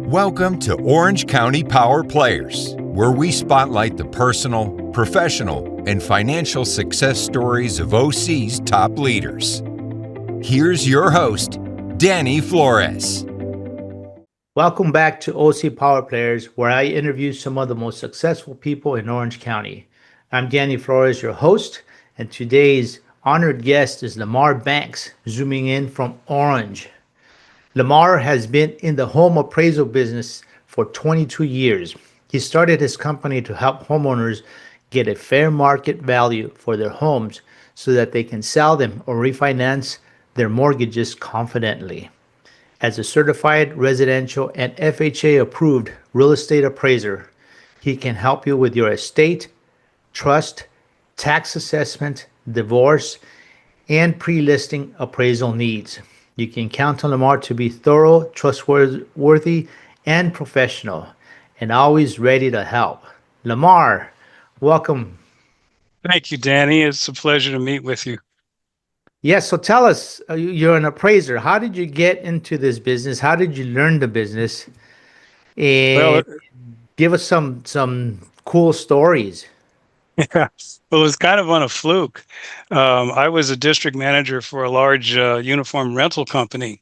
Welcome to Orange County Power Players, where we spotlight the personal, professional, and financial success stories of OC's top leaders. Here's your host, Danny Flores. Welcome back to OC Power Players, where I interview some of the most successful people in Orange County. I'm Danny Flores, your host, and today's honored guest is Lamarr Banks, zooming in from Orange. Lamarr has been in the home appraisal business for 22 years. He started his company to help homeowners get a fair market value for their homes so that they can sell them or refinance their mortgages confidently. As a certified residential and FHA approved real estate appraiser, he can help you with your estate, trust, tax assessment, divorce, and pre-listing appraisal needs. You can count on Lamarr to be thorough, trustworthy, and professional, and always ready to help. Lamarr, welcome. Thank you, Danny. It's a pleasure to meet with you. Yes, so tell us, you're an appraiser. How did you get into this business? How did you learn the business? And give us some cool stories. Yeah, it was kind of on a fluke. I was a district manager for a large uniform rental company,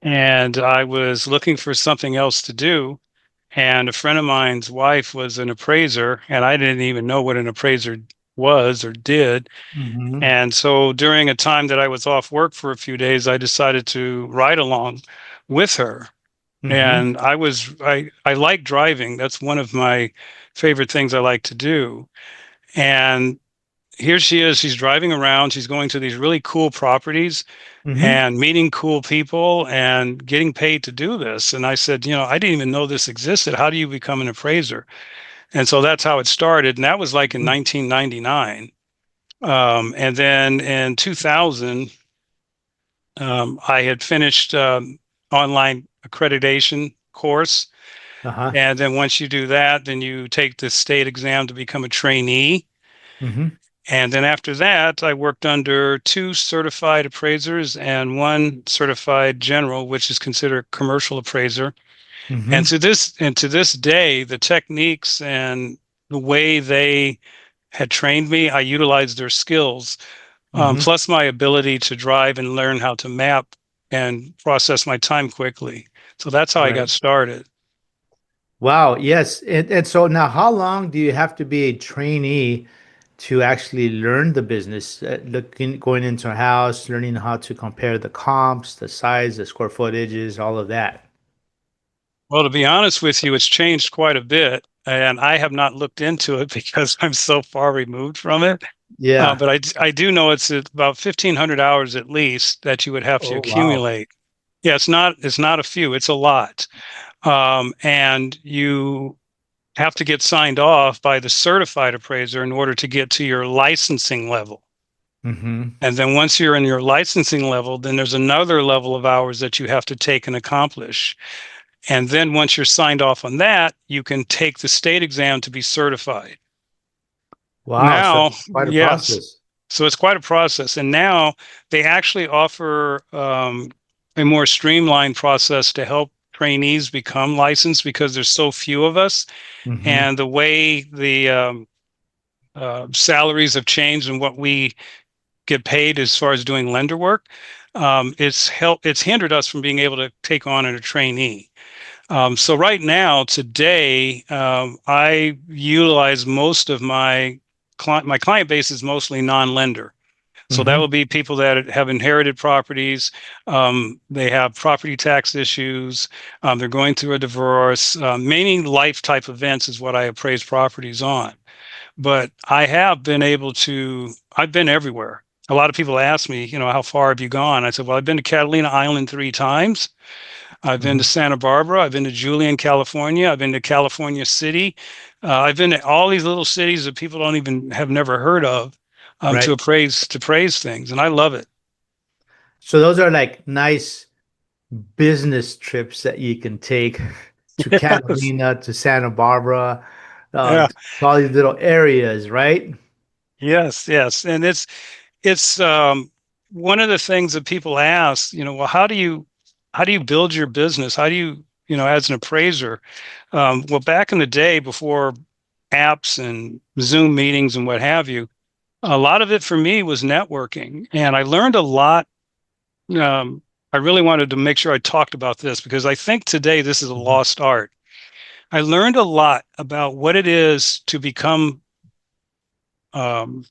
and I was looking for something else to do. And a friend of mine's wife was an appraiser, and I didn't even know what an appraiser was or did. Mm-hmm. And so during a time that I was off work for a few days, I decided to ride along with her. Mm-hmm. And I like driving. That's one of my favorite things I like to do. And here she is, she's driving around, she's going to these really cool properties Mm-hmm. and meeting cool people and getting paid to do this. And I said, I didn't even know this existed. How do you become an appraiser? And so that's how it started. And that was like in 1999. And then in 2000, I had finished online accreditation course. Uh-huh. And then once you do that, then you take the state exam to become a trainee. Mm-hmm. And then after that, I worked under 2 certified appraisers and 1 certified general, which is considered a commercial appraiser. Mm-hmm. And to this day, the techniques and the way they had trained me, I utilized their skills, Mm-hmm. plus my ability to drive and learn how to map and process my time quickly. So that's how I got started. Wow, yes. And so now how long do you have to be a trainee to actually learn the business? Going into a house, learning how to compare the comps, the size, the square footages, all of that. Well, to be honest with you, it's changed quite a bit, and I have not looked into it because I'm so far removed from it. Yeah. But I do know it's about 1,500 hours at least that you would have to Oh, wow. accumulate. Yeah, it's not a few, it's a lot. And you have to get signed off by the certified appraiser in order to get to your licensing level. Mm-hmm. And then once you're in your licensing level, then there's another level of hours that you have to take and accomplish. And then once you're signed off on that, you can take the state exam to be certified. Wow, Now, so it's quite a yes. process. So it's quite a process. And now they actually offer a more streamlined process to help trainees become licensed because there's so few of us. Mm-hmm. And the way the salaries have changed and what we get paid as far as doing lender work, it's hindered us from being able to take on a trainee. So right now, today, I utilize most of my client base is mostly non-lender. So that will be people that have inherited properties. They have property tax issues. They're going through a divorce. Mainly life type events is what I appraise properties on. But I have been I've been everywhere. A lot of people ask me, how far have you gone? I said, well, I've been to Catalina Island 3 times. I've been to Santa Barbara. I've been to Julian, California. I've been to California City. I've been to all these little cities that people have never heard of to appraise things, and I love it. So those are like nice business trips that you can take to Catalina, to Santa Barbara, Yeah. to all these little areas, right? Yes, and it's one of the things that people ask. Well, how do you build your business? How do you as an appraiser. Well, back in the day before apps and Zoom meetings and what have you, a lot of it for me was networking. And I learned a lot. I really wanted to make sure I talked about this because I think today this is a lost art. I learned a lot about what it is to become,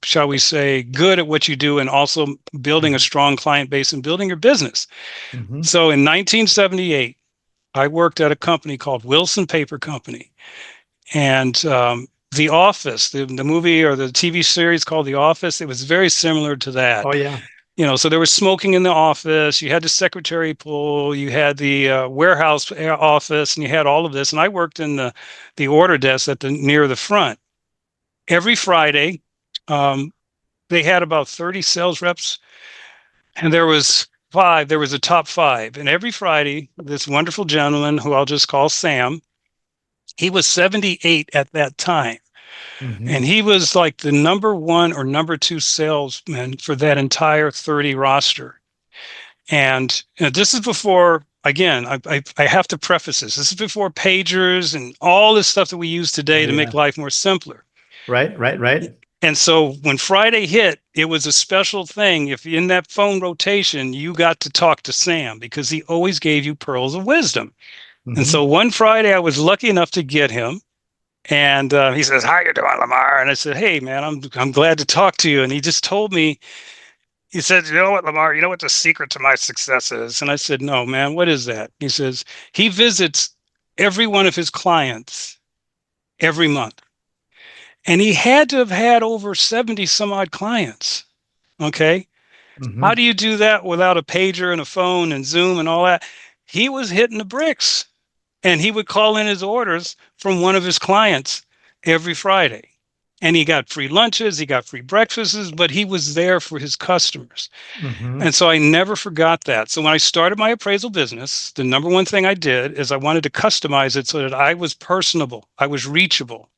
shall we say, good at what you do and also building a strong client base and building your business. Mm-hmm. So in 1978, I worked at a company called Wilson Paper Company. And The Office, the movie or the TV series called The Office, it was very similar to that. Oh, yeah. So there was smoking in the office. You had the secretary pool. You had the warehouse office, and you had all of this. And I worked in the order desk near the front. Every Friday, they had about 30 sales reps, and there was five. There was a top five, and every Friday, this wonderful gentleman who I'll just call Sam, he was 78 at that time. Mm-hmm. And he was like the number one or number two salesman for that entire 30 roster. And this is before, again, I have to preface this. This is before pagers and all this stuff that we use today to make life more simpler. Right. And so when Friday hit, it was a special thing. If in that phone rotation, you got to talk to Sam because he always gave you pearls of wisdom. Mm-hmm. And so one Friday, I was lucky enough to get him. And he says, "How you doing, Lamarr?" And I said, "Hey, man, I'm glad to talk to you." And he just told me, he said, "You know what, Lamarr? You know what the secret to my success is?" And I said, "No, man, what is that?" He says, he visits every one of his clients every month. And he had to have had over 70 some odd clients. Okay. Mm-hmm. How do you do that without a pager and a phone and Zoom and all that? He was hitting the bricks. And he would call in his orders from one of his clients every Friday. And he got free lunches, he got free breakfasts, but he was there for his customers. Mm-hmm. And so I never forgot that. So when I started my appraisal business, the number one thing I did is I wanted to customize it so that I was personable, I was reachable.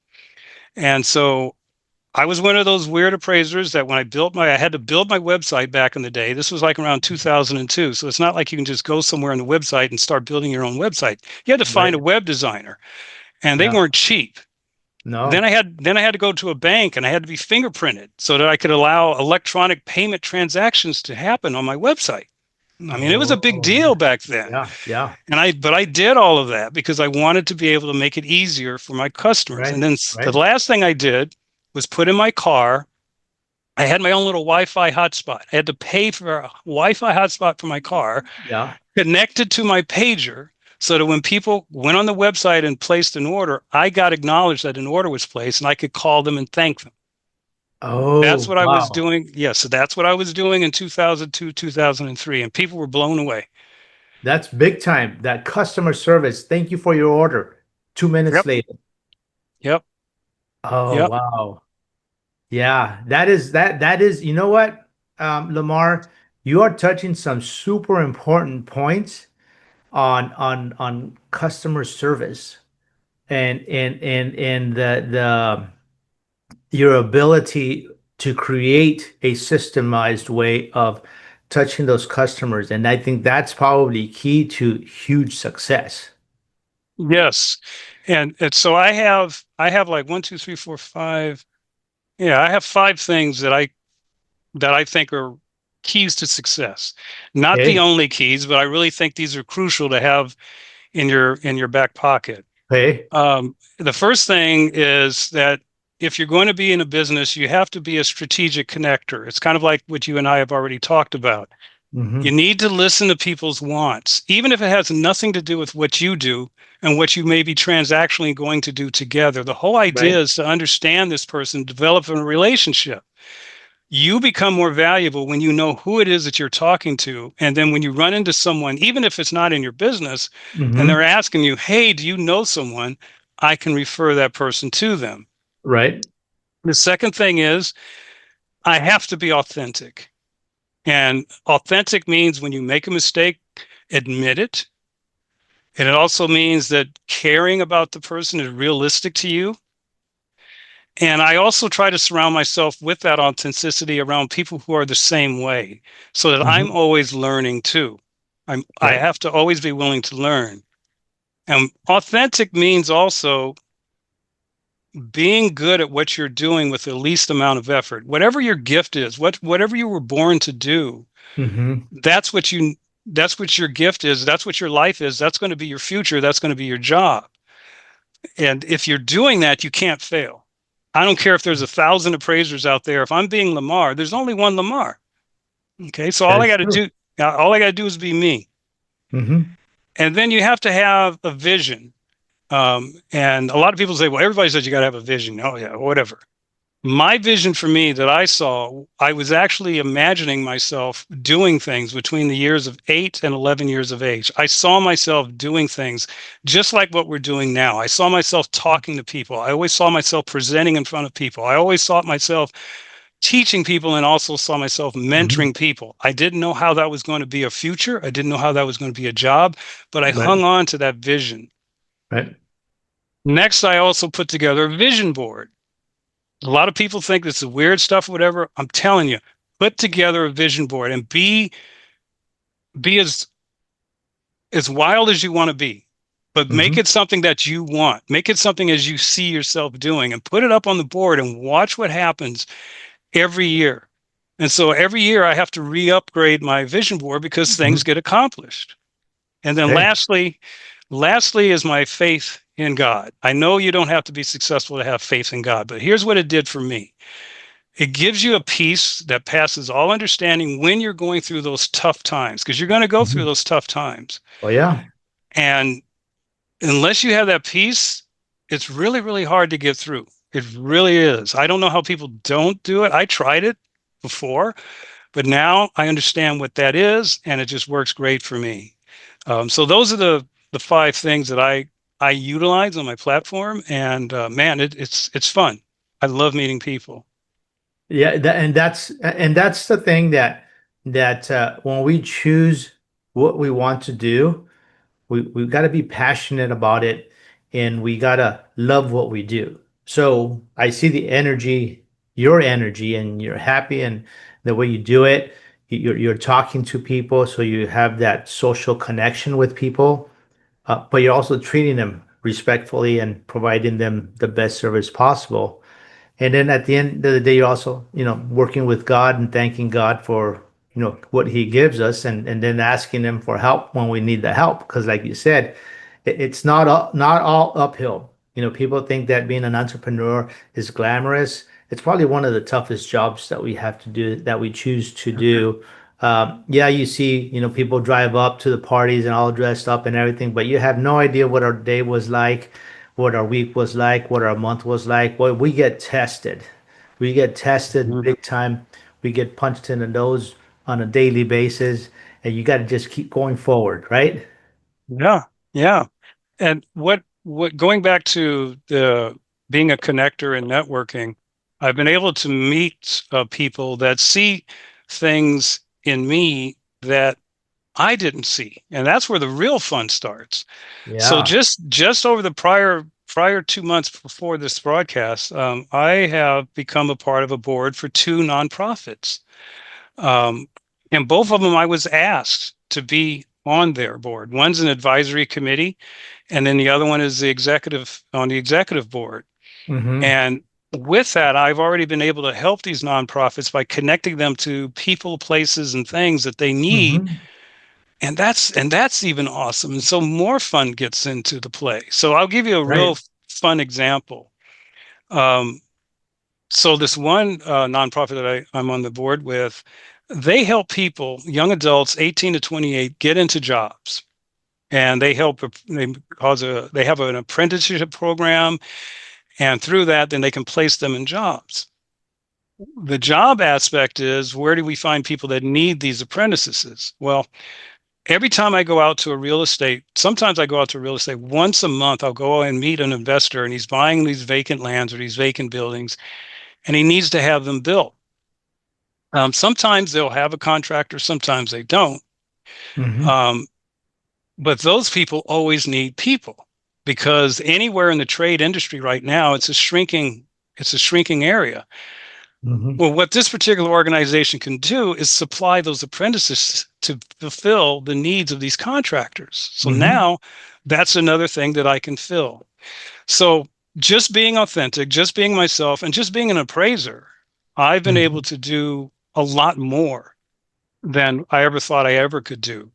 And so I was one of those weird appraisers that when I had to build my website back in the day. This was like around 2002. So it's not like you can just go somewhere on the website and start building your own website. You had to find a web designer, and they weren't cheap. No. Then I had to go to a bank, and I had to be fingerprinted so that I could allow electronic payment transactions to happen on my website. I mean, it was a big deal back then. Yeah. But I did all of that because I wanted to be able to make it easier for my customers. Right, And then the last thing I did was put in my car. I had my own little Wi-Fi hotspot. I had to pay for a Wi-Fi hotspot for my car, connected to my pager, so that when people went on the website and placed an order, I got acknowledged that an order was placed and I could call them and thank them. Oh, that's what I was doing. Yes, so that's what I was doing in 2002, 2003, and people were blown away. That's big time. That customer service. Thank you for your order. 2 minutes later. Yep. Oh, wow. Yeah, that is, you know what, Lamarr, you are touching some super important points on customer service and the your ability to create a systemized way of touching those customers. And I think that's probably key to huge success. Yes. And so I have like 1, 2, 3, 4, 5. Yeah, I have 5 things that I think are keys to success. Not the only keys, but I really think these are crucial to have in your back pocket. Okay. The first thing is that if you're going to be in a business, you have to be a strategic connector. It's kind of like what you and I have already talked about. Mm-hmm. You need to listen to people's wants, even if it has nothing to do with what you do and what you may be transactionally going to do together. The whole idea is to understand this person, develop a relationship. You become more valuable when you know who it is that you're talking to. And then when you run into someone, even if it's not in your business, and they're asking you, "Hey, do you know someone?" I can refer that person to them. Right. The second thing is I have to be authentic. And authentic means when you make a mistake, admit it. And it also means that caring about the person is realistic to you. And I also try to surround myself with that authenticity around people who are the same way, so that I'm always learning too. I have to always be willing to learn. And authentic means also being good at what you're doing with the least amount of effort. Whatever your gift is, whatever you were born to do, that's what your gift is. That's what your life is. That's going to be your future. That's going to be your job. And if you're doing that, you can't fail. I don't care if there's 1,000 appraisers out there. If I'm being Lamarr, there's only one Lamarr. Okay. So all I got to do is be me. And then you have to have a vision. And a lot of people say, well, everybody says you got to have a vision. Oh yeah, whatever. My vision for me that I saw, I was actually imagining myself doing things between the years of 8 and 11 years of age. I saw myself doing things just like what we're doing now. I saw myself talking to people. I always saw myself presenting in front of people. I always saw myself teaching people and also saw myself mentoring people. I didn't know how that was going to be a future. I didn't know how that was going to be a job, but I hung on to that vision. Right. Next, I also put together a vision board. A lot of people think this is weird stuff, whatever. I'm telling you, put together a vision board and be as wild as you want to be, but make it something that you want. Make it something as you see yourself doing, and put it up on the board and watch what happens every year. And so every year I have to re-upgrade my vision board because things get accomplished. And then lastly is my faith in God. I know you don't have to be successful to have faith in God, but here's what it did for me. It gives you a peace that passes all understanding when you're going through those tough times, because you're going to go through those tough times. Oh, yeah. And unless you have that peace, it's really, really hard to get through. It really is. I don't know how people don't do it. I tried it before, but now I understand what that is, and it just works great for me. So those are the 5 things that I utilize on my platform, and man, it's fun. I love meeting people. Yeah, that's the thing that when we choose what we want to do, we've got to be passionate about it, and we got to love what we do. So I see the energy, your energy, and you're happy, and the way you do it, you're talking to people, so you have that social connection with people, but you're also treating them respectfully and providing them the best service possible. And then at the end of the day, you're also, working with God and thanking God for, what he gives us, and then asking him for help when we need the help. Because like you said, it's not all uphill. People think that being an entrepreneur is glamorous. It's probably one of the toughest jobs that we have to do, that we choose to do. Yeah, you see, people drive up to the parties and all dressed up and everything, but you have no idea what our day was like, what our week was like, what our month was like. Well, we get tested. We get tested big time. We get punched in the nose on a daily basis, and you got to just keep going forward, right? Yeah, yeah. And what going back to the being a connector and networking, I've been able to meet people that see things in me that I didn't see, and that's where the real fun starts. So Yeah. just over the prior 2 months before this broadcast, I have become a part of a board for 2 nonprofits, and both of them I was asked to be on their board. One's an advisory committee, and then the other one is the executive board. And with that, I've already been able to help these nonprofits by connecting them to people, places, and things that they need. And that's even awesome. And so more fun gets into the play. So I'll give you a real fun example. So this one nonprofit that I'm on the board with, they help people, young adults, 18 to 28, get into jobs. And they have an apprenticeship program. And through that, then they can place them in jobs. The job aspect is, where do we find people that need these apprentices? Well, every time I go out to a real estate, sometimes I go out to real estate once a month, I'll go and meet an investor, and he's buying these vacant lands or these vacant buildings, and he needs to have them built. Sometimes they'll have a contractor, sometimes they don't. But those people always need people, because anywhere in the trade industry right now, it's a shrinking area. Mhm. Well, what this particular organization can do is supply those apprentices to fulfill the needs of these contractors. So Mhm. now that's another thing that I can fill. So just being authentic, just being myself, and just being an appraiser, I've been able Mhm. to do a lot more than I ever thought I ever could do.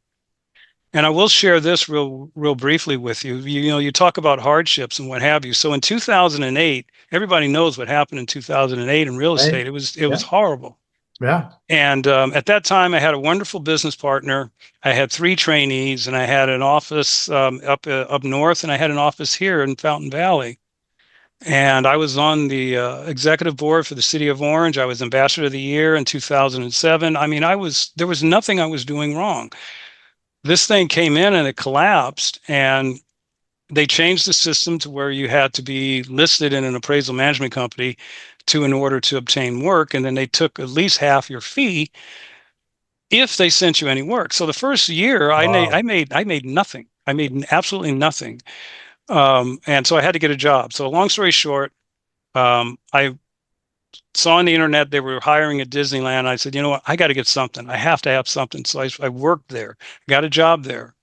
And I will share this real briefly with you. You know, you talk about hardships and what have you. So in 2008, everybody knows what happened in 2008 in real Right. estate. It was Yeah. horrible. Yeah. And at that time, I had a wonderful business partner. I had 3 trainees, and I had an office up north, and I had an office here in Fountain Valley. And I was on the executive board for the city of Orange. I was ambassador of the year in 2007. I mean, there was nothing I was doing wrong. This thing came in and it collapsed, and they changed the system to where you had to be listed in an appraisal management company in order to obtain work, and then they took at least half your fee if they sent you any work. So the first year, Wow. I made nothing. I made absolutely nothing, and so I had to get a job. So long story short, I saw on the internet they were hiring at Disneyland. I said, you know what, I got to get something. I have to have something. So I worked there, got a job there.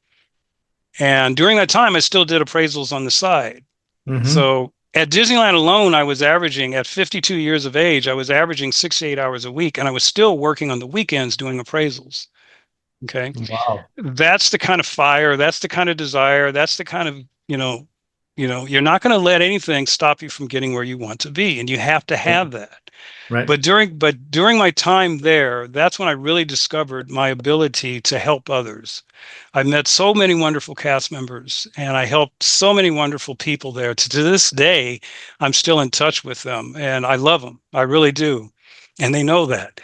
And during that time, I still did appraisals on the side. Mhm. So at Disneyland alone, I was averaging, at 52 years of age, I was averaging 6 to 8 hours a week. And I was still working on the weekends doing appraisals. Okay. Wow. That's the kind of fire, that's the kind of desire, that's the kind of, you're not going to let anything stop you from getting where you want to be. And you have to Right. have that. Right. But during my time there, that's when I really discovered my ability to help others. I met so many wonderful cast members, and I helped so many wonderful people there. To this day, I'm still in touch with them, and I love them. I really do, and they know that.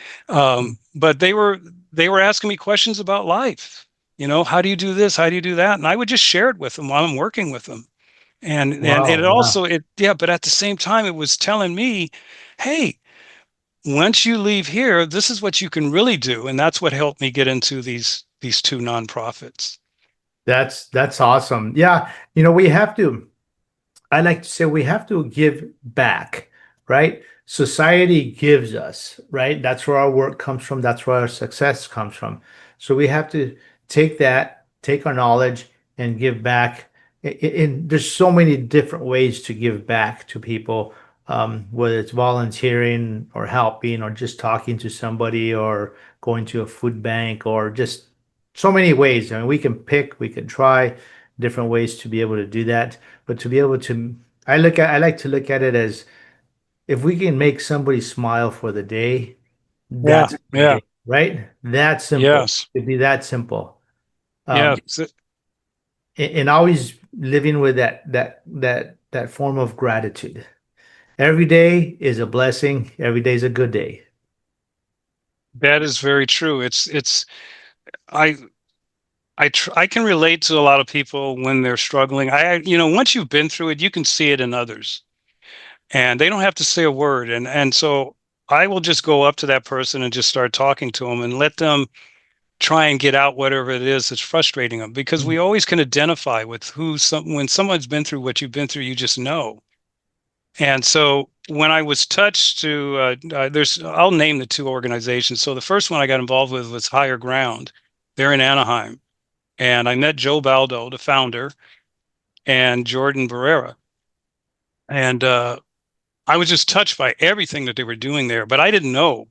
But they were asking me questions about life. You know, how do you do this? How do you do that? And I would just share it with them while I'm working with them. And it Wow. Yeah. also it yeah, but at the same time, it was telling me, hey, once you leave here, this is what you can really do. And that's what helped me get into these 2 nonprofits. That's awesome. Yeah. We have to. I like to say we have to give back, right? Society gives us, right? That's where our work comes from. That's where our success comes from. So we have to take our knowledge and give back. And there's so many different ways to give back to people, whether it's volunteering or helping or just talking to somebody or going to a food bank or just so many ways. I mean, we can try different ways to be able to do that. But to be able to, I like to look at it as if we can make somebody smile for the day, Yeah, that's a good yeah, day, right? That simple. yes, It'd be that simple. yeah. Um, and always living with that form of gratitude. Every day is a blessing. Every day is a good day. That is very true. I I can relate to a lot of people when they're struggling. Once you've been through it, you can see it in others, and they don't have to say a word. And so I will just go up to that person and just start talking to them and let them try and get out whatever it is that's frustrating them, because we always can identify with when someone's been through what you've been through, you just know. And so when I was touched I'll name the 2 organizations. So the first one I got involved with was Higher Ground. They're in Anaheim. And I met Joe Baldo, the founder, and Jordan Barrera. And I was just touched by everything that they were doing there, but I didn't know,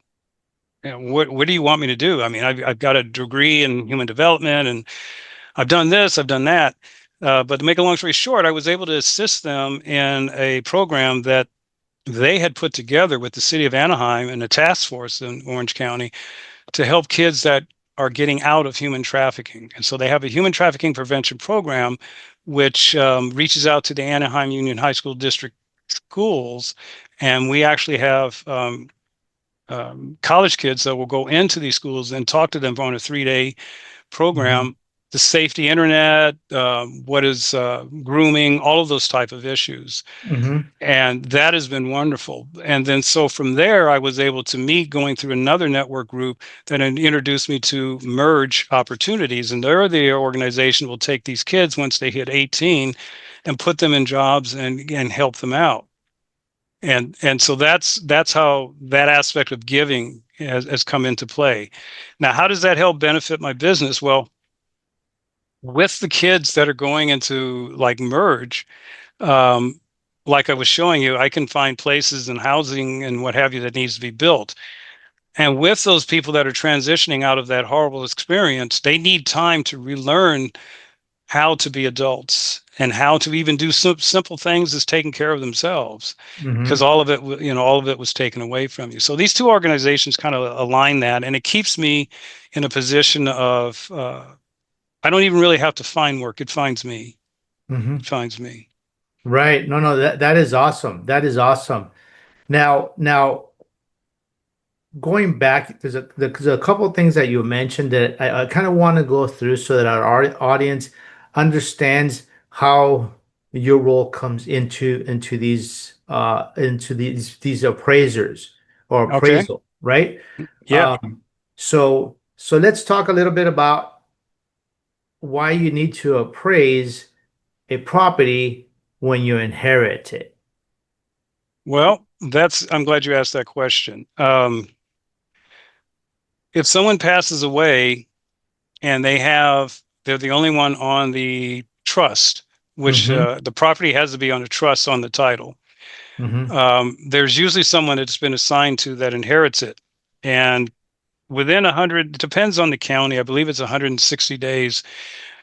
what do you want me to do? I mean, I've got a degree in human development, and I've done this, I've done that. But to make a long story short, I was able to assist them in a program that they had put together with the city of Anaheim and a task force in Orange County to help kids that are getting out of human trafficking. And so they have a human trafficking prevention program, which reaches out to the Anaheim Union High School District schools. And we actually have college kids that will go into these schools and talk to them on a 3-day Mhm. program, the safety internet, what is grooming, all of those type of issues. Mhm. And that has been wonderful. And then so from there, I was able to meet going through another network group that introduced me to Merge Opportunities. And they're the organization will take these kids once they hit 18 and put them in jobs and help them out. And so that's how that aspect of giving has come into play. Now, how does that help benefit my business? Well, with the kids that are going into like merge, um, like I was showing you, I can find places and housing and what have you that needs to be built. And with those people that are transitioning out of that horrible experience, they need time to relearn how to be adults and how to even do simple things as taking care of themselves, because all of it, all of it was taken away from you. So these two organizations kind of align that, and it keeps me in a position of I don't even really have to find work; it finds me. Mm-hmm. It finds me. Right. No, that is awesome. That is awesome. Now, going back, there's a couple of things that you mentioned that I kind of want to go through so that our audience understands how your role comes into these appraisers or Okay. appraisal, right? Yeah. So let's talk a little bit about why you need to appraise a property when you inherit it. Well, I'm glad you asked that question. If someone passes away and they're the only one on the trust, which Mm-hmm. the property has to be on a trust on the title. Mm-hmm. There's usually someone that's been assigned to that inherits it. And within 100, it depends on the county. I believe it's 160 days.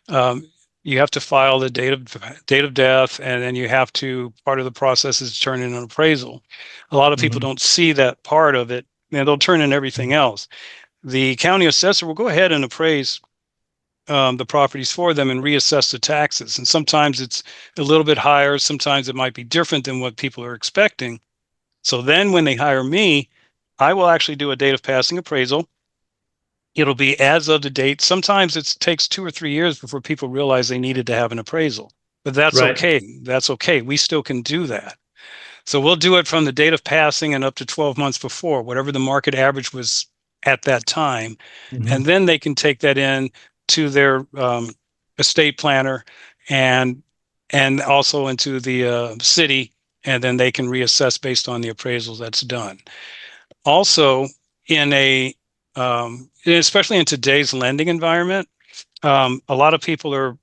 Um, you have to file the date of death, and then you have to, part of the process is to turn in an appraisal. A lot of people Mm-hmm. don't see that part of it, and they'll turn in everything else. The county assessor will go ahead and appraise the properties for them and reassess the taxes. And sometimes it's a little bit higher. Sometimes it might be different than what people are expecting. So then when they hire me, I will actually do a date of passing appraisal. It'll be as of the date. Sometimes it takes 2 or 3 years before people realize they needed to have an appraisal, but that's Right. okay. That's okay. We still can do that. So we'll do it from the date of passing and up to 12 months before, whatever the market average was at that time. Mm-hmm. And then they can take that in to their estate planner and also into the city, and then they can reassess based on the appraisals that's done. Also, in especially in today's lending environment, a lot of people are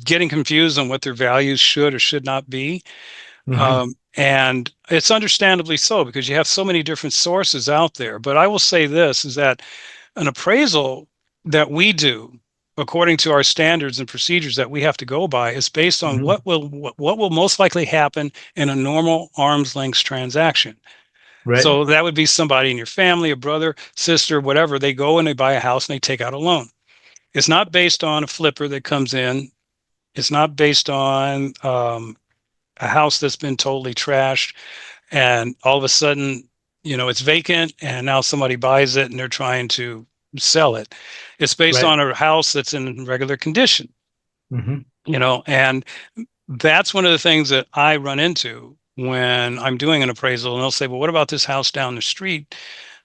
getting confused on what their values should or should not be. Mm-hmm. And it's understandably so, because you have so many different sources out there. But I will say this is that an appraisal that we do according to our standards and procedures that we have to go by is based on Mm-hmm. what will most likely happen in a normal arm's length transaction. Right. So that would be somebody in your family, a brother, sister, whatever. They go and they buy a house and they take out a loan. It's not based on a flipper that comes in. It's not based on a house that's been totally trashed and all of a sudden, it's vacant and now somebody buys it and they're trying to sell it. It's based Right. on a house that's in regular condition, Mm-hmm. and that's one of the things that I run into when I'm doing an appraisal. And they'll say, well, what about this house down the street?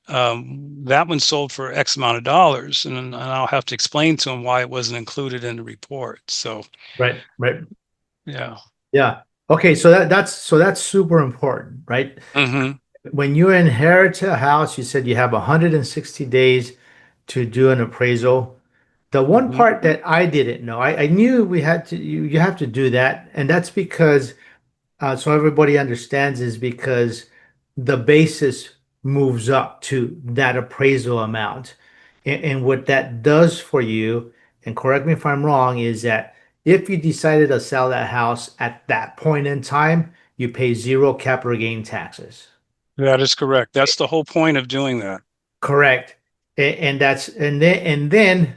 That one sold for X amount of dollars. And I'll have to explain to them why it wasn't included in the report. So, Right. Right. yeah. Yeah. Okay. So that's super important, right? Hmm. When you inherit a house, you said you have 160 days to do an appraisal. The one Hmm. part that I didn't know, I knew we had to, you have to do that. And that's because so everybody understands is because the basis moves up to that appraisal amount. And what that does for you, and correct me if I'm wrong, is that if you decided to sell that house at that point in time, you pay zero capital gain taxes. That is correct. That's the whole point of doing that. Correct. And then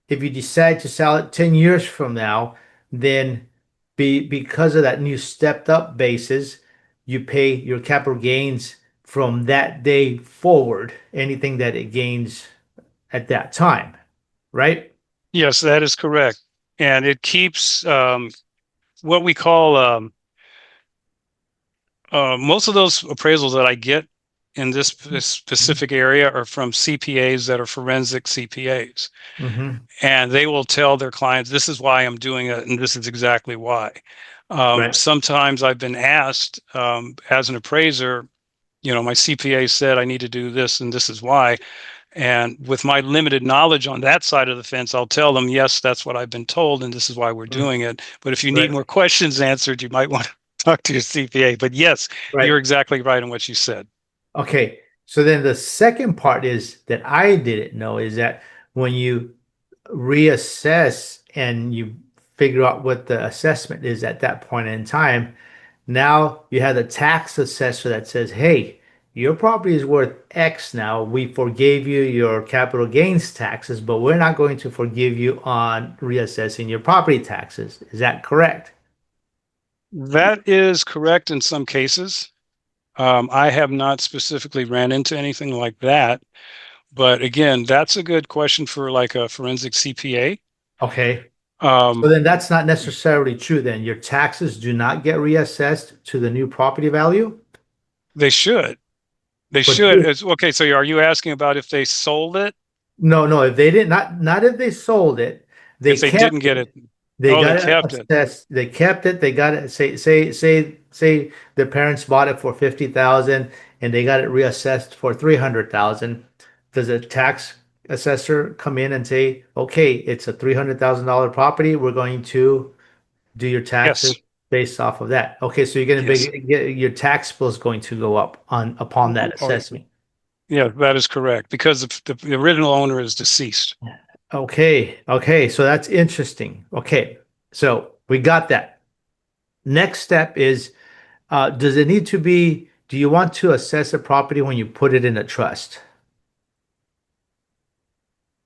if you decide to sell it 10 years from now, then because of that new stepped up basis, you pay your capital gains from that day forward, anything that it gains at that time, right? Yes, that is correct. And it keeps what we call most of those appraisals that I get in this specific area are from CPAs that are forensic CPAs. Mm-hmm. And they will tell their clients, this is why I'm doing it, and this is exactly why. Right. Sometimes I've been asked, as an appraiser, my CPA said I need to do this and this is why. And with my limited knowledge on that side of the fence, I'll tell them, yes, that's what I've been told, and this is why we're Mm, doing it. But if you need right. more questions answered, you might want to talk to your CPA. But yes, Right. you're exactly right in what you said. Okay. So then the second part is that I didn't know is that when you reassess and you figure out what the assessment is at that point in time, now you have a tax assessor that says, hey, your property is worth X now. We forgave you your capital gains taxes, but we're not going to forgive you on reassessing your property taxes. Is that correct? That is correct in some cases. I have not specifically ran into anything like that. But again, that's a good question for like a forensic CPA. Okay. So Um, then that's not necessarily true then. Your taxes do not get reassessed to the new property value, they should. They but should. Okay, so are you asking about if they sold it? no, no, if they did not if they sold it, they If they kept didn't get it. it? They Oh, they got it kept it. assessed. They kept it. They got it. Say the parents bought it for 50,000 and they got it reassessed for 300,000. Does a tax assessor come in and say, okay, it's a $300,000 property. We're going to do your taxes Yes. based off of that. Okay, so you're going Yes. to get your tax bill is going to go up on upon that Oh, assessment. yeah, that is correct because the original owner is deceased. Okay, okay, so that's interesting. Okay, so we got that. Next step is, does it need to be, do you want to assess a property when you put it in a trust?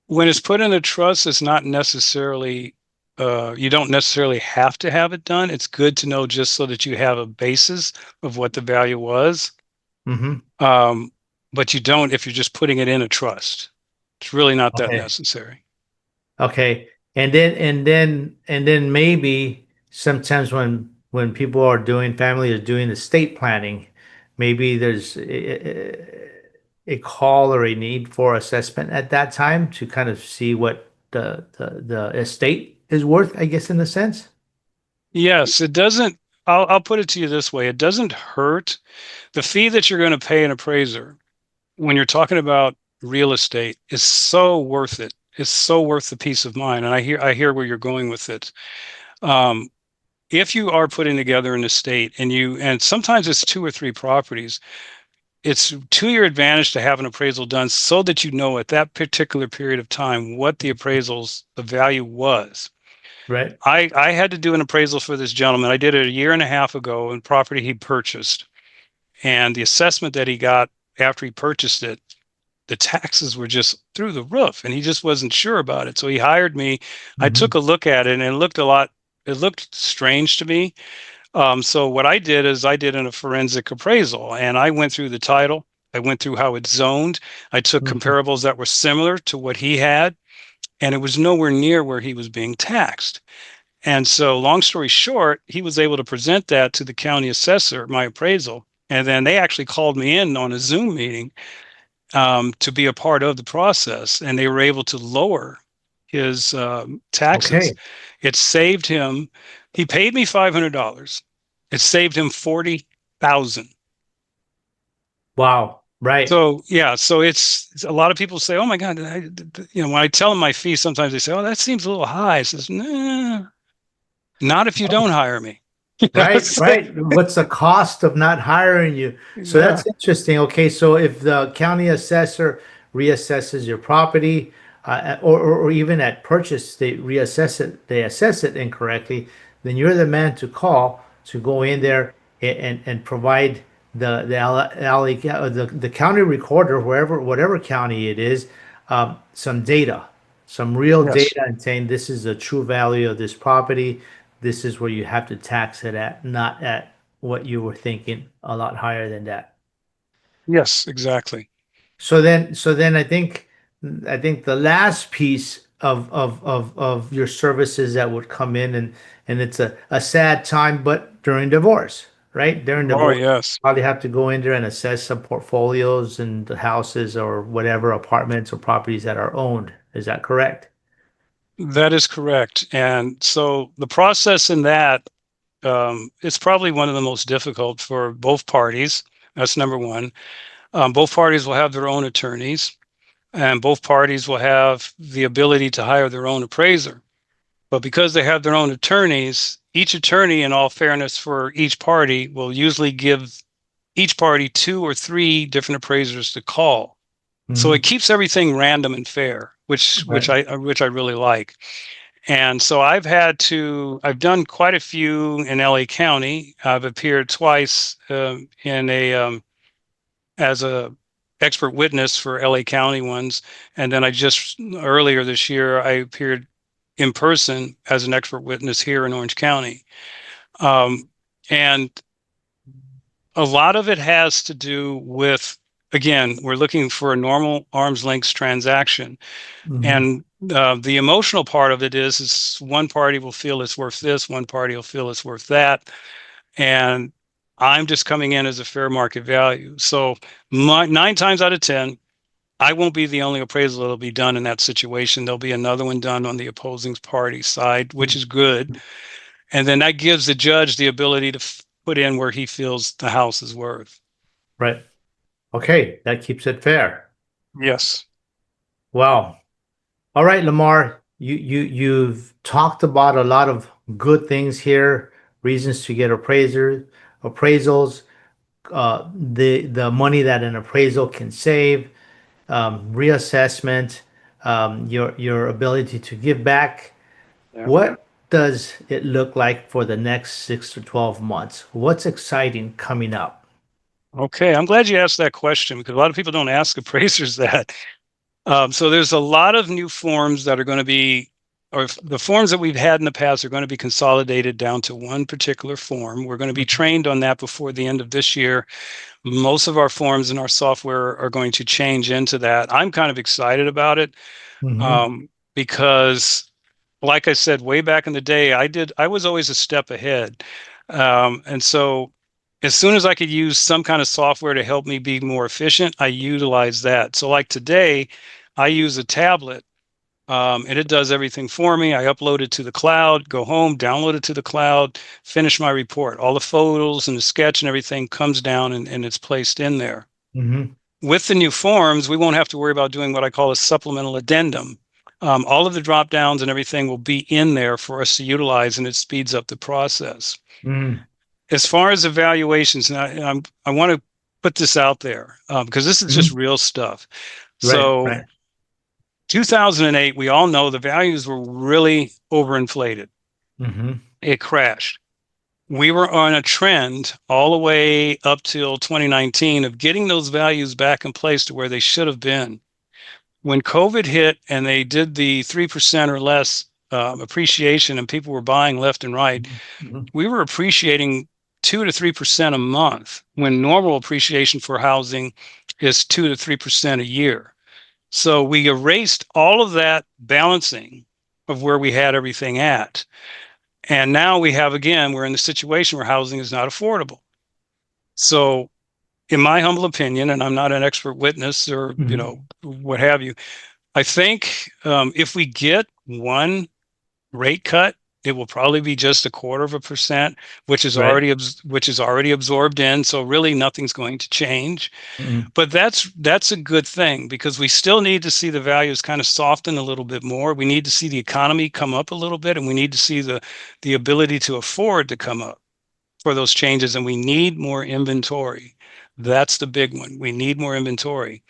When it's put in a trust, it's not necessarily, you don't necessarily have to have it done. It's good to know just so that you have a basis of what the value was. Mm-hmm. Um, but you don't if you're just putting it in a trust. It's really not that Okay. necessary. Okay. And then maybe sometimes when people are doing family is doing estate planning, maybe there's a call or a need for assessment at that time to kind of see what the estate is worth, I guess, in a sense. Yes, it doesn't. I'll put it to you this way. It doesn't hurt. The fee that you're going to pay an appraiser when you're talking about real estate is so worth it. It's so worth the peace of mind. And I hear where you're going with it. Um, if you are putting together an estate and sometimes it's two or three properties, it's to your advantage to have an appraisal done so that you know at that particular period of time what the value was. Right. I had to do an appraisal for this gentleman. I did it a year and a half ago in property he purchased. And the assessment that he got after he purchased it, the taxes were just through the roof and he just wasn't sure about it. So he hired me. I Hmm. took a look at it and it looked strange to me. So what I did is I did a forensic appraisal and I went through the title. I went through how it's zoned. I took Hmm. comparables that were similar to what he had, and it was nowhere near where he was being taxed. And so, long story short, he was able to present that to the county assessor, my appraisal. And then they actually called me in on a Zoom meeting, to be a part of the process. And they were able to lower his taxes. Okay. It saved him, he paid me $500. It saved him 40,000. Wow. Right. So yeah, so it's a lot of people say, "Oh my God," when I tell them my fee, sometimes they say, "Oh, that seems a little high." I says, "Nah, not if you don't hire me." Right, It's like, right. What's the cost of not hiring you? So yeah, that's interesting. Okay, so if the county assessor reassesses your property, or even at purchase, they assess it incorrectly, then you're the man to call to go in there and provide the county recorder, whatever county it is, some data, some real yes, data, and saying this is the true value of this property. This is where you have to tax it at, not at what you were thinking, a lot higher than that. yes, exactly. So then I think the last piece of your services that would come in, and it's a sad time, but during divorce, right? During Oh, divorce, yes, probably have to go in there and assess some portfolios and the houses or whatever apartments or properties that are owned. Is that correct? that is correct. And so the process in that it's probably one of the most difficult for both parties. That's number one. Both parties will have their own attorneys, and both parties will have the ability to hire their own appraiser. But because they have their own attorneys, each attorney, in all fairness for each party, will usually give each party 2 or 3 different appraisers to call. So it Mhm. keeps everything random and fair, Right. which I really like. And so I've done quite a few in LA County. I've appeared twice in a as a expert witness for LA County ones, and then I just earlier this year I appeared in person as an expert witness here in Orange County. And a lot of it has to do with, again, we're looking for a normal arm's length transaction. Mhm. And the emotional part of it is one party will feel it's worth this, one party will feel it's worth that. And I'm just coming in as a fair market value. So 9 times out of 10, I won't be the only appraisal that'll be done in that situation. There'll be another one done on the opposing party side, which is good. And then that gives the judge the ability to put in where he feels the house is worth. Right. Okay, that keeps it fair. Yes. Wow. All right, Lamarr, you've talked about a lot of good things here, reasons to get appraisals, the money that an appraisal can save, reassessment, your ability to give back. Yeah. What does it look like for the next 6 to 12 months? What's exciting coming up? Okay. I'm glad you asked that question because a lot of people don't ask appraisers that. So there's a lot of new forms that are going to be, or the forms that we've had in the past are going to be consolidated down to one particular form. We're going to be trained on that before the end of this year. Most of our forms in our software are going to change into that. I'm kind of excited about it Mm-hmm. because, like I said, way back in the day, I was always a step ahead. And so as soon as I could use some kind of software to help me be more efficient, I utilize that. So like today, I use a tablet and it does everything for me. I upload it to the cloud, go home, download it to the cloud, finish my report. All the photos and the sketch and everything comes down and it's placed in there. Mm-hmm. With the new forms, we won't have to worry about doing what I call a supplemental addendum. All of the drop downs and everything will be in there for us to utilize, and it speeds up the process. Mm-hmm. As far as evaluations, and I want to put this out there because this is just Mm-hmm. real stuff. Right, So right. 2008, we all know the values were really overinflated. Mm-hmm. It crashed. We were on a trend all the way up till 2019 of getting those values back in place to where they should have been. When COVID hit and they did the 3% or less appreciation and people were buying left and right, Mm-hmm. we were appreciating 2 to 3% a month when normal appreciation for housing is 2 to 3% a year. So we erased all of that balancing of where we had everything at. And now we're in the situation where housing is not affordable. So in my humble opinion, and I'm not an expert witness or, Mm-hmm. what have you, I think if we get one rate cut, it will probably be just 1/4%, Right. which is already absorbed in. So really nothing's going to change. Mm-hmm. But that's a good thing because we still need to see the values kind of soften a little bit more. We need to see the economy come up a little bit, and we need to see the ability to afford to come up for those changes. And we need more inventory. That's the big one. We need more inventory.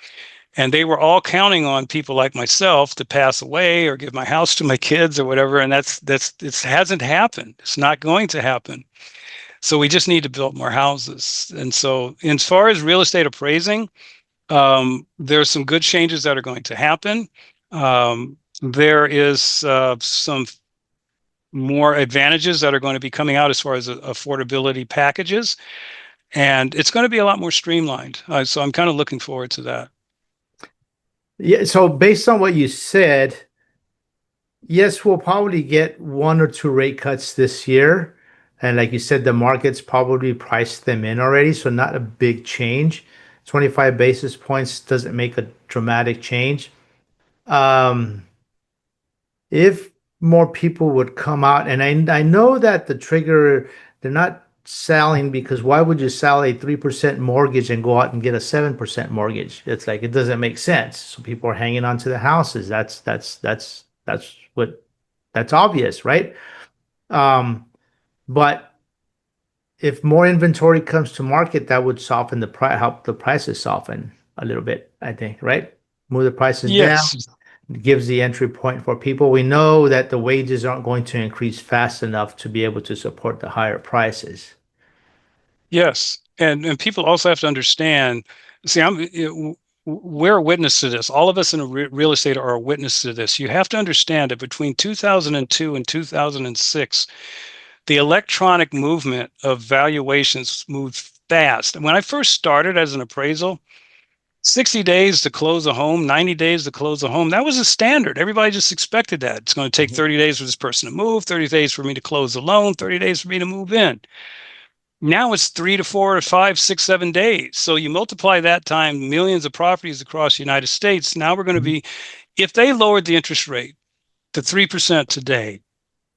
And they were all counting on people like myself to pass away or give my house to my kids or whatever. And it hasn't happened. It's not going to happen. So we just need to build more houses. And so, as far as real estate appraising, there's some good changes that are going to happen. There is some more advantages that are going to be coming out as far as affordability packages, and it's going to be a lot more streamlined. So I'm kind of looking forward to that. Yeah, so based on what you said, yes, we'll probably get 1 or 2 rate cuts this year. And like you said, the market's probably priced them in already, so not a big change. 25 basis points doesn't make a dramatic change. Um, if more people would come out, and I know that the trigger they're not selling because why would you sell a 3% mortgage and go out and get a 7% mortgage? It's like it doesn't make sense. So people are hanging on to the houses. That's obvious, right? Um, but if more inventory comes to market, that would soften the price, help the prices soften a little bit, I think, right? Move the prices down, Yes. gives the entry point for people. We know that the wages aren't going to increase fast enough to be able to support the higher prices. Yes. And people also have to understand, see, we're a witness to this. All of us in real estate are a witness to this. You have to understand that between 2002 and 2006, the electronic movement of valuations moved fast. And when I first started as an appraisal, 60 days to close a home, 90 days to close a home, that was a standard. Everybody just expected that. It's going to take 30 days for this person to move, 30 days for me to close the loan, 30 days for me to move in. Now it's 3 to 4 to 5, 6, 7 days. So you multiply that time, millions of properties across the United States. Now we're going to be, if they lowered the interest rate to 3% today,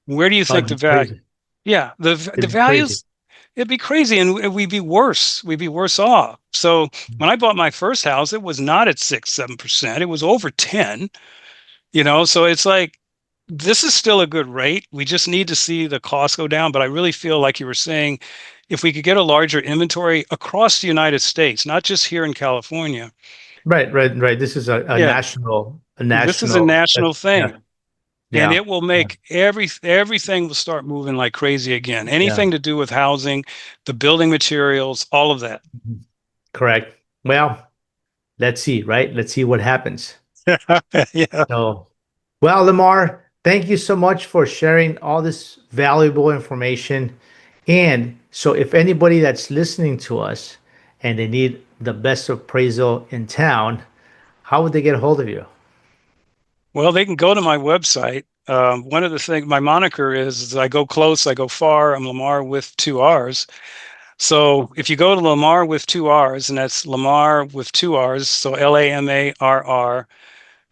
where do you Oh, think it'd the be value? crazy. Yeah, the It'd be crazy. values, it'd be crazy, and we'd be worse. We'd be worse off. So when I bought my first house, it was not at 6, 7%. It was over 10. So it's like this is still a good rate. We just need to see the cost go down. But I really feel like you were saying, if we could get a larger inventory across the United States, not just here in California. Right, right, right. This is a Yeah, national, this is a national yeah, thing. And yeah, it will yeah, make everything will start moving like crazy again. yeah. Anything to do with housing, the building materials, all of that. Mhm. Correct. Well, let's see, right? Let's see what happens. Yeah. So, well, Lamarr, thank you so much for sharing all this valuable information. And so, if anybody that's listening to us and they need the best appraisal in town, how would they get a hold of you? Well, they can go to my website. One of the things, my moniker is I go close, I go far. I'm Lamarr with two R's. So if you go to Lamarr with two R's, and that's Lamarr with two R's, so Lamarr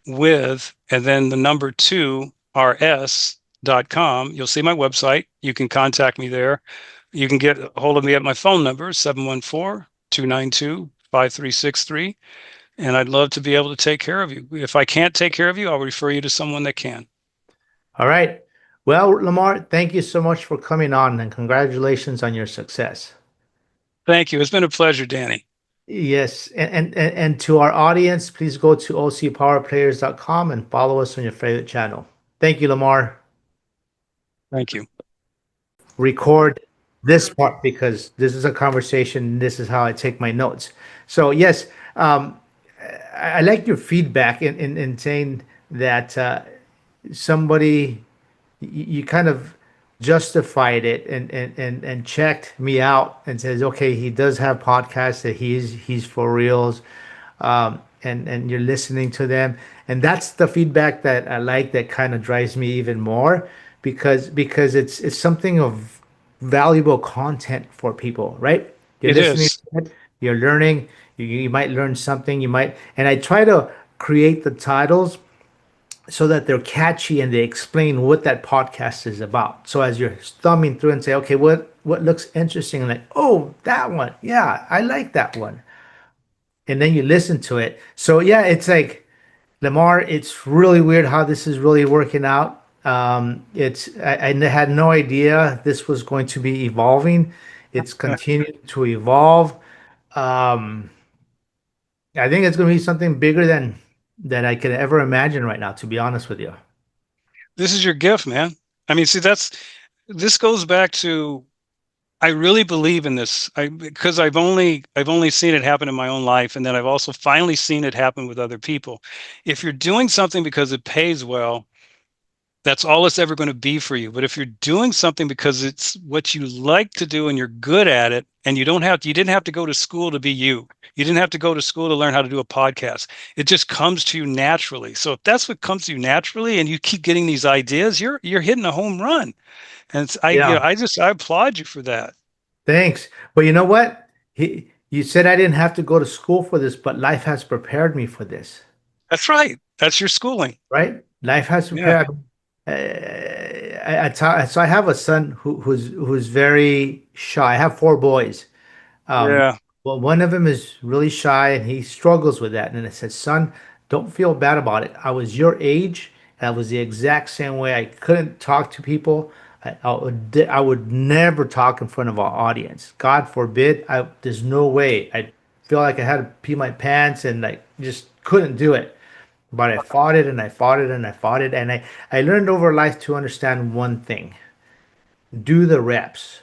with, and then the number two, rs.com, you'll see my website. You can contact me there. You can get a hold of me at my phone number, 714-292-5363. And I'd love to be able to take care of you. If I can't take care of you, I'll refer you to someone that can. All right. Well, Lamarr, thank you so much for coming on and congratulations on your success. Thank you. It's been a pleasure, Danny. Yes, and to our audience, please go to ocpowerplayers.com and follow us on your favorite channel. Thank you, Lamarr. Thank you. Record this part because this is a conversation. This is how I take my notes. So yes, I like your feedback in saying that somebody you kind of justified it and checked me out and says, okay, he does have podcasts that he's for reals, and you're listening to them, and that's the feedback that I like. That kind of drives me even more because it's something of valuable content for people, right? You're It listening is. to it, you're learning, you might learn something, and I try to create the titles so that they're catchy and they explain what that podcast is about. So as you're thumbing through and say, okay, what looks interesting? And like, oh, that one. Yeah, I like that one. And then you listen to it. So yeah, it's like Lamarr, it's really weird how this is really working out. I had no idea this was going to be evolving. It's continued to evolve. Um, I think it's going to be something bigger than I could ever imagine right now, to be honest with you. This is your gift, man. I mean, see, this goes back to I really believe in this. Because I've only seen it happen in my own life, and then I've also finally seen it happen with other people. If you're doing something because it pays well, that's all it's ever going to be for you. But if you're doing something because it's what you like to do and you're good at it, and you didn't have to go to school to be you. You didn't have to go to school to learn how to do a podcast. It just comes to you naturally. So if that's what comes to you naturally and you keep getting these ideas, you're hitting a home run. And Yeah, I applaud you for that. thanks. But you know what? You said I didn't have to go to school for this, but life has prepared me for this, That's right. That's your schooling. right? Life has Yeah. prepared. So I have a son who's very shy. I have four boys. Um, Yeah. well, one of them is really shy and he struggles with that. And I said, son, don't feel bad about it. I was your age. And I was the exact same way. I couldn't talk to people. I would never talk in front of an audience. God forbid. There's no way. I feel like I had to pee my pants and like just couldn't do it. But I fought it and I fought it and I fought it. And I learned over life to understand one thing: do the reps.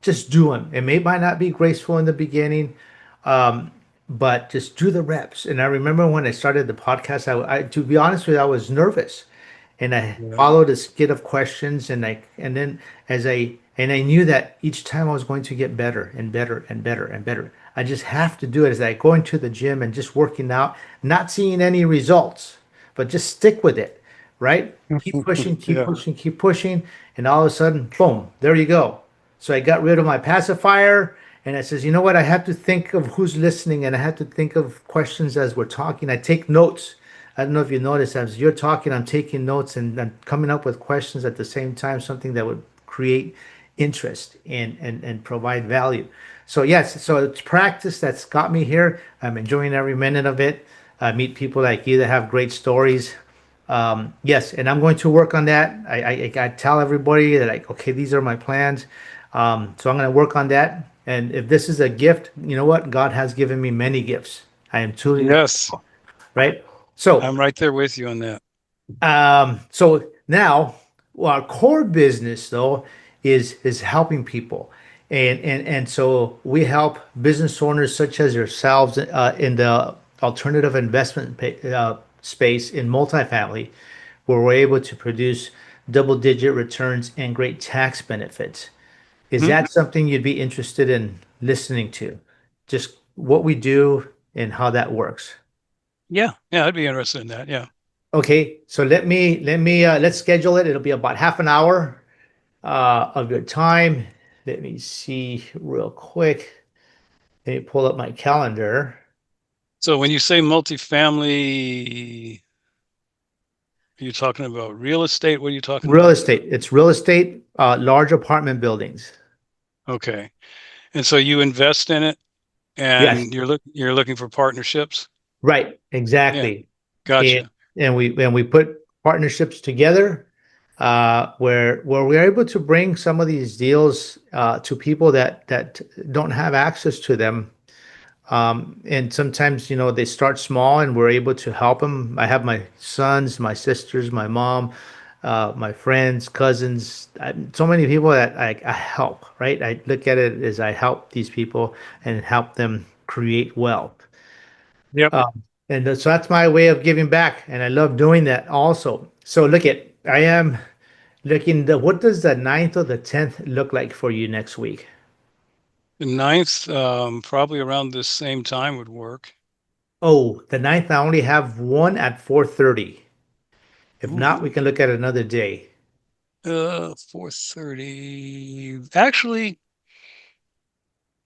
Just do them. Might not be graceful in the beginning, but just do the reps. And I remember when I started the podcast, to be honest with you, I was nervous, and I Yeah. followed a skid of questions, and then I knew that each time I was going to get better and better and better and better. I just have to do it as I go into the gym and just working out, not seeing any results, but just stick with it, right? Keep pushing, keep Yeah. pushing, keep pushing, and all of a sudden, boom, there you go. So I got rid of my pacifier and I says, you know what? I have to think of who's listening and I have to think of questions as we're talking. I take notes. I don't know if you notice, as you're talking, I'm taking notes and I'm coming up with questions at the same time, something that would create interest and provide value. So yes, so it's practice that's got me here. I'm enjoying every minute of it. I meet people like you that have great stories. Yes, and I'm going to work on that. I tell everybody that like, okay, these are my plans. So I'm going to work on that. And if this is a gift, you know what? God has given me many gifts. I am truly Yes. right. So, I'm right there with you on that. so now well, our core business though is helping people, and so we help business owners such as yourselves in the alternative investment space in multifamily, where we're able to produce double-digit returns and great tax benefits. Is Mhm. that something you'd be interested in listening to? Just what we do and how that works. Yeah. Yeah. I'd be interested in that. Yeah. Okay, so let's schedule it. It'll be about half an hour of your time. Let me see real quick. Let me pull up my calendar. So when you say multifamily, are you talking about real estate? What are you talking Real about? estate. It's real estate, large apartment buildings. Okay. And so you invest in it Yes, and you're looking for partnerships? right, Yeah. exactly. And Gotcha. and we put partnerships together where we're able to bring some of these deals to people that don't have access to them. And sometimes, they start small and we're able to help them. I have my sons, my sisters, my mom, my friends, cousins, so many people that I help, right? I look at it as I help these people and help them create wealth. Yep. So that's my way of giving back. And I love doing that also. So I am looking, what does the ninth or the 10th look like for you next week? The ninth, probably around this same time would work. Oh, the ninth, I only have one at 4:30. If not, we Ooh. can look at another day. 4:30. Actually,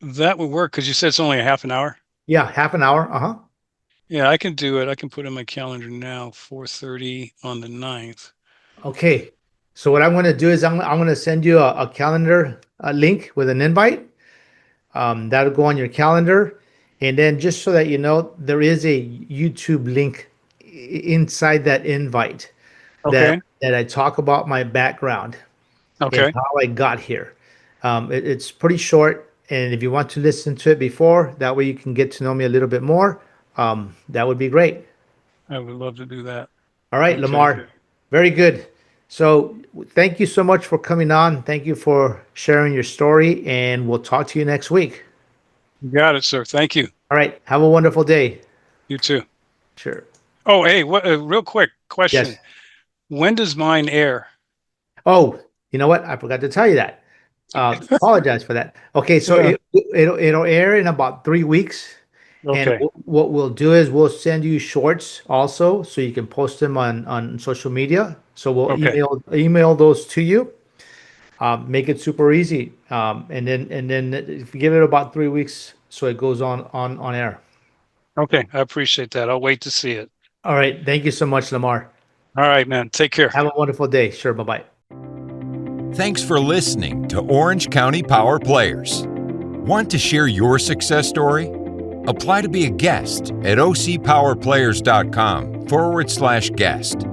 that would work because you said it's only a half an hour. Yeah, half an hour. Uh-huh. Yeah, I can do it. I can put in my calendar now, 4:30 on the ninth. Okay. So what I'm going to do is I'm going to send you a calendar link with an invite. That'll go on your calendar. And then just so that you know, there is a YouTube link inside that invite that Okay. that I talk about my background and Okay. how I got here. It's pretty short, and if you want to listen to it before, that way you can get to know me a little bit more. That would be great. I would love to do that. All right, Okay. Lamar, very good. So thank you so much for coming on. Thank you for sharing your story, and we'll talk to you next week. You got it, sir. Thank you. All right, have a wonderful day. You too. Sure. Oh, hey, what real quick Yes. question. When does mine air? Oh, you know what? I forgot to tell you that. Apologize for that. Okay, so Yeah. it'll air in about 3 weeks. And Okay. what we'll do is we'll send you shorts also, so you can post them on social media. So we'll Okay. email those to you. Make it super easy. And then if you give it about 3 weeks, so it goes on air. Okay. I appreciate that. I'll wait to see it. All right. Thank you so much, Lamar. All right, man. Take care. Have a wonderful day. Sure. Bye-bye. Thanks for listening to Orange County Power Players. Want to share your success story? Apply to be a guest at ocpowerplayers.com/guest.